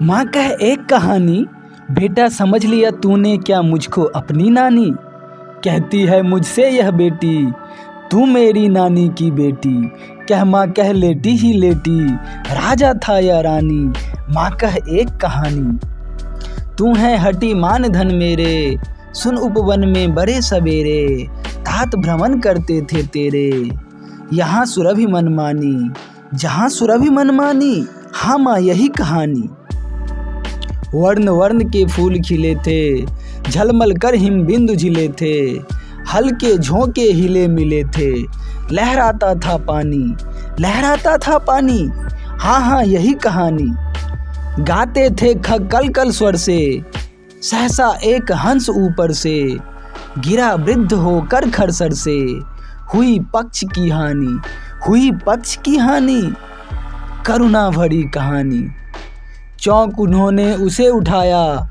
माँ कह एक कहानी, बेटा समझ लिया तूने क्या मुझको अपनी नानी। कहती है मुझसे यह बेटी, तू मेरी नानी की बेटी। कह माँ कह लेटी ही लेटी, राजा था या रानी। माँ कह एक कहानी, तू है हटी मान धन मेरे। सुन उपवन में बड़े सवेरे, तात भ्रमण करते थे तेरे। यहाँ सुरभि मनमानी, जहाँ सुरभि मनमानी। हाँ माँ यही कहानी। वर्ण वर्ण के फूल खिले थे, झलमल कर हिम बिंदु झिले थे। हल्के झोंके हिले मिले थे, लहराता था पानी, लहराता था पानी। हाँ हाँ यही कहानी। गाते थे खग कल कल स्वर से, सहसा एक हंस ऊपर से। गिरा वृद्ध होकर खरसर से, हुई पक्ष की हानि, हुई पक्ष की हानि। करुणा भरी कहानी। चौंक उन्होंने उसे उठाया,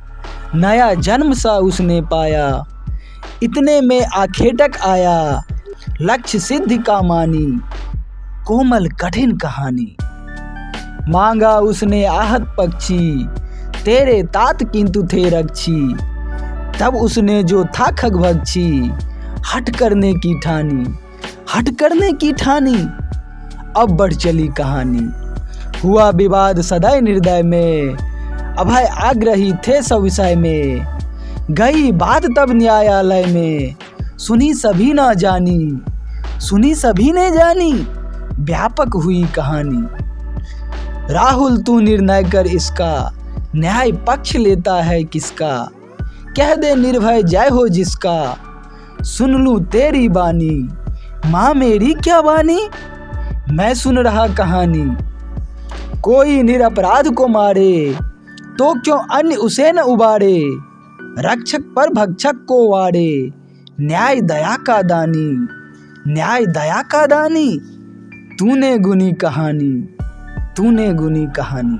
नया जन्म सा उसने पाया। इतने में आखेटक आया, लक्ष्य सिद्धि का मानी। कोमल कठिन कहानी। मांगा उसने आहत पक्षी, तेरे तात किंतु थे रक्षी। तब उसने जो था खगभक्षी, हट करने की ठानी, हट करने की ठानी। अब बढ़ चली कहानी। हुआ विवाद सदैव निर्दय में, अभय आग्रही थे सब विषय में। गई बात तब न्यायालय में, सुनी सभी ना जानी, सुनी सभी ने जानी। व्यापक हुई कहानी। राहुल तू निर्णय कर इसका, न्याय पक्ष लेता है किसका। कह दे निर्भय जय हो जिसका, सुन लूं तेरी बानी। माँ मेरी क्या बानी, मैं सुन रहा कहानी। कोई निरपराध को मारे, तो क्यों अन्य उसे न उबारे। रक्षक पर भक्षक को वारे, न्याय दया का दानी, न्याय दया का दानी। तूने गुनी कहानी, तूने गुनी कहानी।